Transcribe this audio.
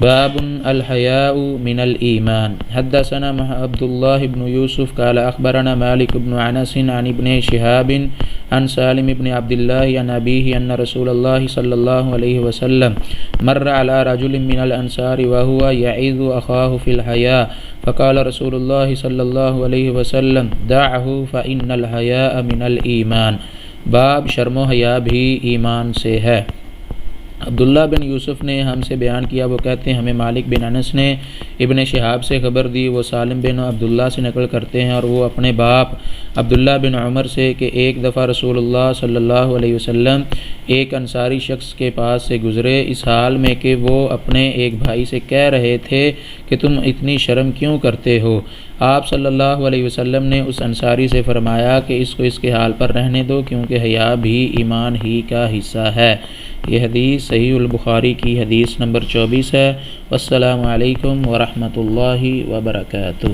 باب الحياء من الإيمان. حدثنا عبد الله بن يوسف قال أخبرنا مالك بن أنس عن ابن شهاب عن سالم بن عبد الله عن أبيه أن رسول الله صلى الله عليه وسلم مر على رجل من الأنصار وهو يعظ أخاه في الحياء فقال رسول الله صلى الله عليه وسلم دعه فإن الحياء من الإيمان. باب شرم و حیا بھی ایمان سے ہے۔ عبداللہ بن یوسف نے ہم سے بیان کیا، وہ کہتے ہیں ہمیں مالک بن انس نے ابن شہاب سے خبر دی، وہ سالم بن عبداللہ سے نقل کرتے ہیں اور وہ اپنے باپ عبداللہ بن عمر سے کہ ایک دفعہ رسول اللہ صلی اللہ علیہ وسلم ایک انصاری شخص کے پاس سے گزرے، اس حال میں کہ وہ اپنے ایک بھائی سے کہہ رہے تھے کہ تم اتنی شرم کیوں کرتے ہو۔ آپ صلی اللہ علیہ وسلم نے اس انصاری سے فرمایا کہ اس کو اس کے حال پر رہنے دو، کیونکہ حیا بھی ایمان ہی کا حصہ ہے۔ یہ حدیث صحیح البخاری کی حدیث نمبر 24 ہے۔ والسلام علیکم ورحمۃ اللہ وبرکاتہ۔